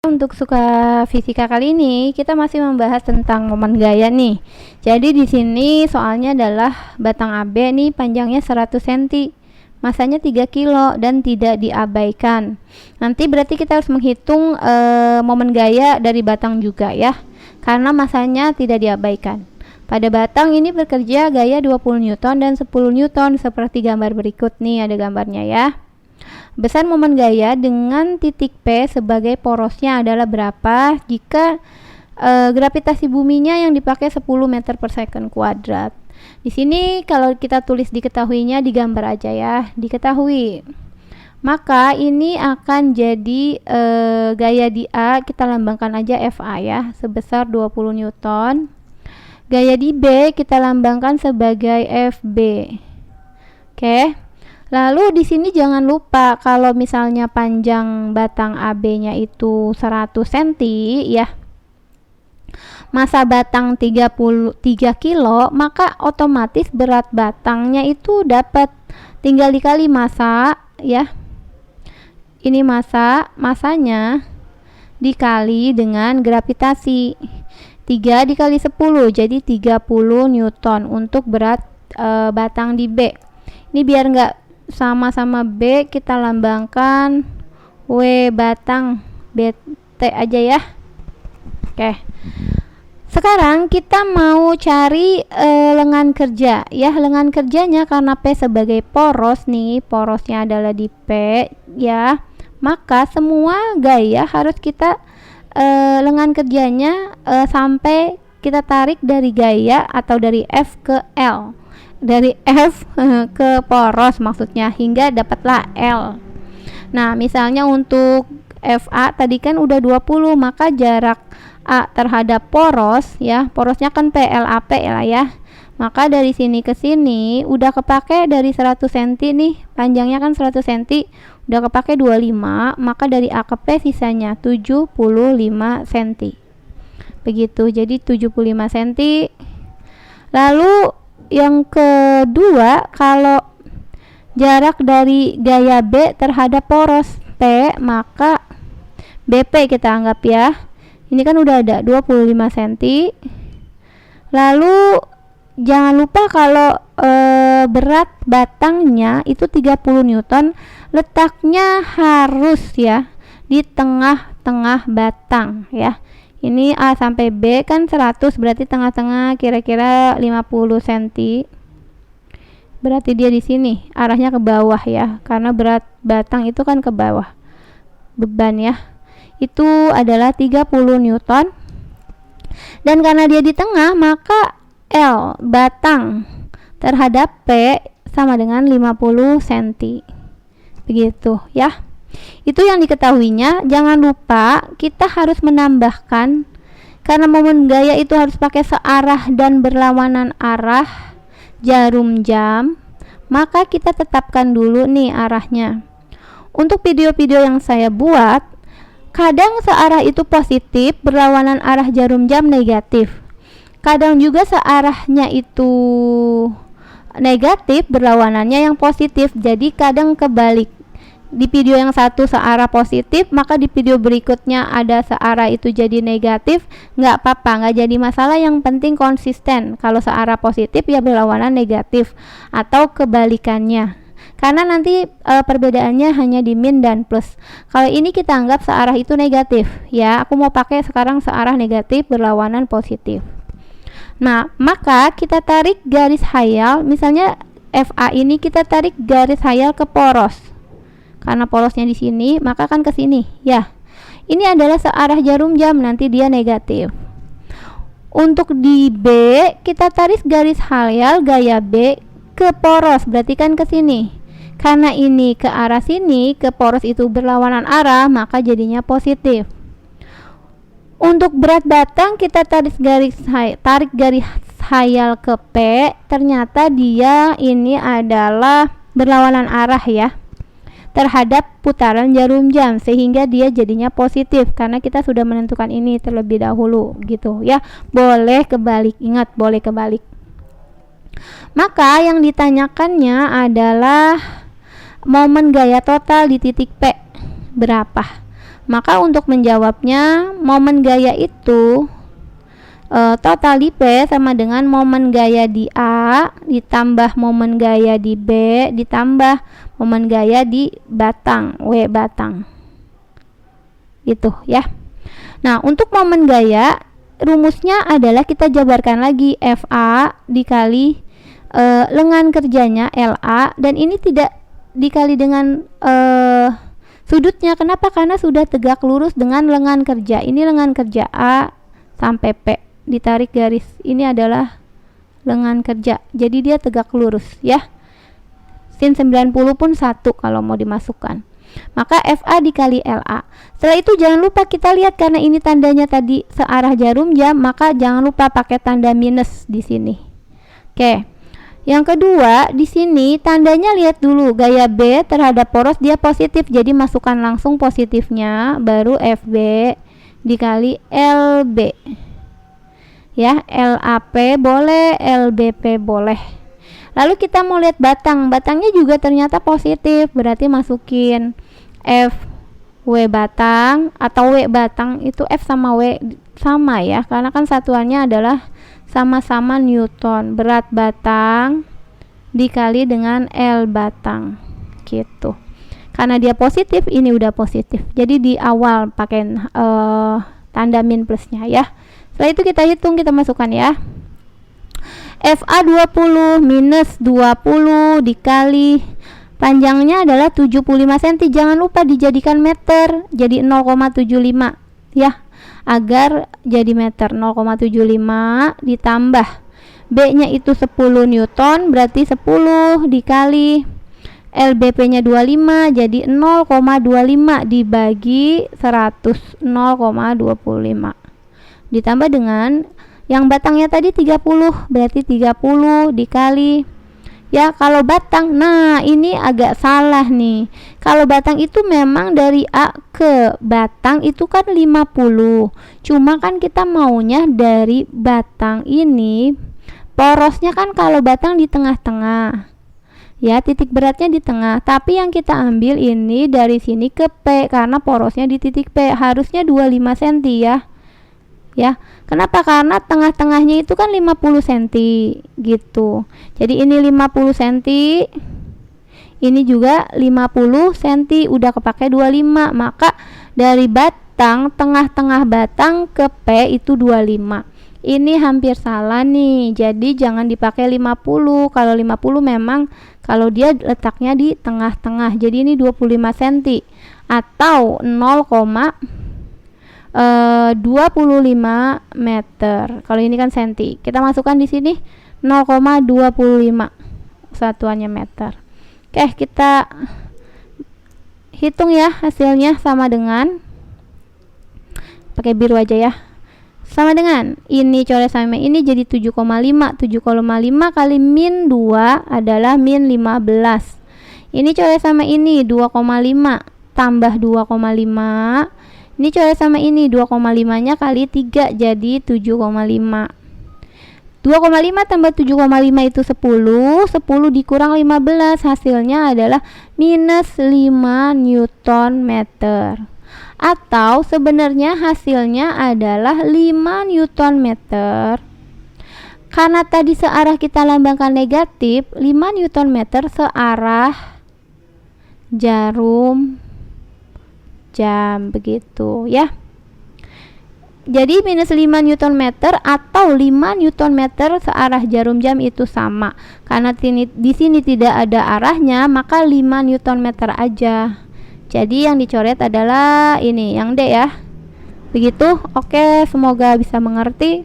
Untuk suka fisika kali ini kita masih membahas tentang momen gaya nih. Jadi di sini soalnya adalah batang AB nih panjangnya 100 cm, masanya 3 kilo dan tidak diabaikan. Nanti berarti kita harus menghitung momen gaya dari batang juga ya, karena masanya tidak diabaikan. Pada batang ini bekerja gaya 20 Newton dan 10 Newton seperti gambar berikut nih, ada gambarnya ya. Besar momen gaya dengan titik P sebagai porosnya adalah berapa jika gravitasi buminya yang dipakai 10 meter per second kuadrat. Di sini kalau kita tulis diketahuinya digambar aja ya, diketahui. Maka ini akan jadi gaya di A, kita lambangkan aja FA ya, sebesar 20 Newton. Gaya di B kita lambangkan sebagai FB. Oke. Lalu di sini jangan lupa kalau misalnya panjang batang AB-nya itu 100 cm ya. Masa batang 33 kilo, maka otomatis berat batangnya itu dapat tinggal dikali massa ya. Ini masanya dikali dengan gravitasi. 3 dikali 10 jadi 30 Newton untuk berat batang di B. Ini biar enggak sama-sama B, kita lambangkan W batang BT aja ya. Oke. Sekarang kita mau cari lengan kerja ya. Lengan kerjanya karena P sebagai poros nih, porosnya adalah di P ya. Maka semua gaya harus kita lengan kerjanya sampai kita tarik dari gaya atau dari F ke L. Dari F ke poros maksudnya hingga dapatlah L. Nah, misalnya untuk FA tadi kan udah 20, maka jarak A terhadap poros ya, porosnya kan PLAP lah ya. Maka dari sini ke sini udah kepake dari 100 cm nih, panjangnya kan 100 cm, udah kepake 25, maka dari A ke P sisanya 75 cm. Begitu, jadi 75 cm. Lalu yang kedua, kalau jarak dari gaya B terhadap poros P, maka BP kita anggap ya. Ini kan udah ada 25 cm. Lalu jangan lupa kalau berat batangnya itu 30 Newton, letaknya harus ya di tengah-tengah batang ya. Ini A sampai B kan 100, berarti tengah-tengah kira-kira 50 cm. Berarti dia di sini, arahnya ke bawah ya, karena berat batang itu kan ke bawah. Beban ya. Itu adalah 30 Newton. Dan karena dia di tengah, maka L batang terhadap P sama dengan 50 cm. Begitu ya. Itu yang diketahuinya. Jangan lupa kita harus menambahkan, karena momen gaya itu harus pakai searah dan berlawanan arah jarum jam, maka kita tetapkan dulu nih arahnya. Untuk video-video yang saya buat, kadang searah itu positif, berlawanan arah jarum jam negatif. Kadang juga searahnya itu negatif, berlawanannya yang positif. Jadi kadang kebalik. Di video yang satu searah positif, maka di video berikutnya ada searah itu jadi negatif, nggak apa-apa, nggak jadi masalah, yang penting konsisten. Kalau searah positif ya berlawanan negatif atau kebalikannya, karena nanti perbedaannya hanya di min dan plus. Kalau ini kita anggap searah itu negatif ya, aku mau pakai sekarang searah negatif berlawanan positif. Nah, maka kita tarik garis khayal, misalnya FA ini kita tarik garis khayal ke poros. Karena porosnya di sini, maka kan ke sini ya. Ini adalah searah jarum jam, nanti dia negatif. Untuk di B, kita tarik garis khayal gaya B ke poros, berarti kan ke sini. Karena ini ke arah sini, ke poros itu berlawanan arah, maka jadinya positif. Untuk berat batang kita tarik garis khayal ke P, ternyata dia ini adalah berlawanan arah ya terhadap putaran jarum jam, sehingga dia jadinya positif karena kita sudah menentukan ini terlebih dahulu gitu ya. Boleh kebalik, ingat boleh kebalik. Maka yang ditanyakannya adalah momen gaya total di titik P berapa. Maka untuk menjawabnya, momen gaya itu total di P sama dengan momen gaya di A ditambah momen gaya di B ditambah momen gaya di batang, W batang. Gitu ya. Nah, untuk momen gaya rumusnya adalah kita jabarkan lagi FA dikali lengan kerjanya LA, dan ini tidak dikali dengan sudutnya. Kenapa? Karena sudah tegak lurus dengan lengan kerja. Ini lengan kerja A sampai P, ditarik garis, ini adalah lengan kerja, jadi dia tegak lurus ya. Sin 90 pun 1 kalau mau dimasukkan. Maka FA dikali LA. Setelah itu jangan lupa kita lihat, karena ini tandanya tadi searah jarum jam, maka jangan lupa pakai tanda minus di sini. Oke. Yang kedua, di sini tandanya lihat dulu, gaya B terhadap poros dia positif, jadi masukkan langsung positifnya, baru FB dikali LB. Ya, LAP boleh, LBP boleh. Lalu kita mau lihat batang, batangnya juga ternyata positif, berarti masukin FW batang atau W batang, itu F sama W sama ya, karena kan satuannya adalah sama-sama Newton. Berat batang dikali dengan L batang gitu. Karena dia positif, ini udah positif, jadi di awal pakai tanda min plusnya ya. Setelah itu kita hitung, kita masukkan ya. FA 20 minus 20 dikali panjangnya adalah 75 cm. Jangan lupa dijadikan meter, jadi 0,75 ya, agar jadi meter. 0,75 ditambah B nya itu 10 Newton, berarti 10 dikali LBP nya 25, jadi 0,25 dibagi 100, 0,25 ditambah dengan yang batangnya tadi 30, berarti 30 dikali ya. Kalau batang, nah ini agak salah nih. Kalau batang itu memang dari A ke batang itu kan 50, cuma kan kita maunya dari batang ini porosnya kan, kalau batang di tengah-tengah ya, titik beratnya di tengah, tapi yang kita ambil ini dari sini ke P karena porosnya di titik P, harusnya 25 cm ya. Kenapa? Karena tengah-tengahnya itu kan 50 cm gitu. Jadi ini 50 cm, ini juga 50 cm, udah kepake 25, maka dari batang, tengah-tengah batang ke P itu 25. Ini hampir salah nih, jadi jangan dipakai 50. Kalau 50 memang kalau dia letaknya di tengah-tengah, jadi ini 25 cm atau 0,25 meter. Kalau ini kan senti, kita masukkan di sini 0,25 satuannya meter. Oke, kita hitung ya, hasilnya sama dengan, pakai biru aja ya, sama dengan ini coret sama ini jadi 7,5. 7,5 kali min 2 adalah min 15. Ini coret sama ini 2,5 tambah 2,5. Ini coret sama ini 2,5 nya kali 3 jadi 7,5. 2,5 tambah 7,5 itu 10. 10 dikurang 15, hasilnya adalah minus 5 Newton meter. Atau sebenarnya hasilnya adalah 5 Newton meter. Karena tadi searah kita lambangkan negatif, 5 Newton meter searah jarum jam, begitu ya. Jadi minus 5 Newton meter atau 5 Newton meter searah jarum jam itu sama. Karena di sini tidak ada arahnya, maka 5 Newton meter aja. Jadi yang dicoret adalah ini, yang D ya. Begitu. Oke, semoga bisa mengerti.